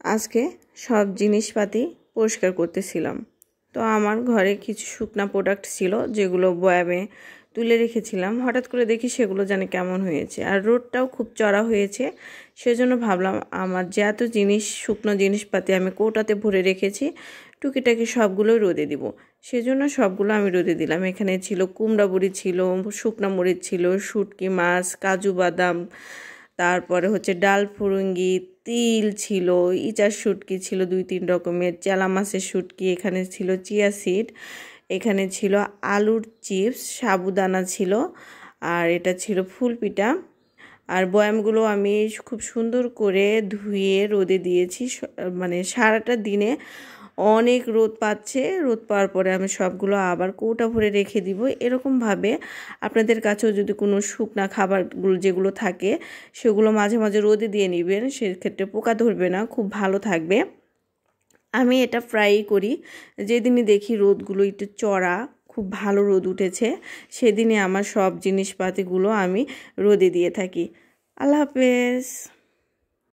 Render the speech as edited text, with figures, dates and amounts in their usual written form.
আজকে সব জিনিসপাতি পরিষ্কার করতেছিলাম। তো আমার ঘরে কিছু শুকনা প্রোডাক্ট ছিল যেগুলো বয়ামে তুলে রেখেছিলাম। হঠাৎ করে দেখি সেগুলো জানি কেমন হয়েছে, আর রোদটাও খুব চড়া হয়েছে। সেজন্য ভাবলাম আমার যে এত জিনিস শুকনো জিনিসপাতি আমি কৌটাতে ভরে রেখেছি, টুকিটাকি সবগুলোই রোদে দিব। সেজন্য সবগুলো আমি রোদে দিলাম। এখানে ছিল কুমড়া বড়ি, ছিল শুকনা মরিচ, ছিল শুটকি মাছ, কাজু বাদাম, তারপরে হচ্ছে ডাল ফুরুঙ্গি, তিল ছিল, ইচার শুটকি ছিল 2-3 রকমের, চেলা মাছের শুটকি, এখানে ছিল চিয়া সিড, এখানে ছিল আলুর চিপস, সাবুদানা ছিল, আর এটা ছিল ফুলপিঠা। আর বয়ামগুলো আমি খুব সুন্দর করে ধুয়ে রোদে দিয়েছি। মানে সারাটা দিনে অনেক রোদ পাচ্ছে। রোদ পাওয়ার পরে আমি সবগুলো আবার কৌটা ভরে রেখে দিব। এরকমভাবে আপনাদের কাছেও যদি কোনো শুকনা খাবারগুলো যেগুলো থাকে সেগুলো মাঝে মাঝে রোদে দিয়ে নেবেন, সেক্ষেত্রে পোকা ধরবে না, খুব ভালো থাকবে। আমি এটা ফ্রাই করি। যেদিনই দেখি রোদগুলো একটু চড়া, খুব ভালো রোদ উঠেছে, সেদিনে আমার সব জিনিসপাতিগুলো আমি রোদে দিয়ে থাকি। আল্লাহ হাফেজ।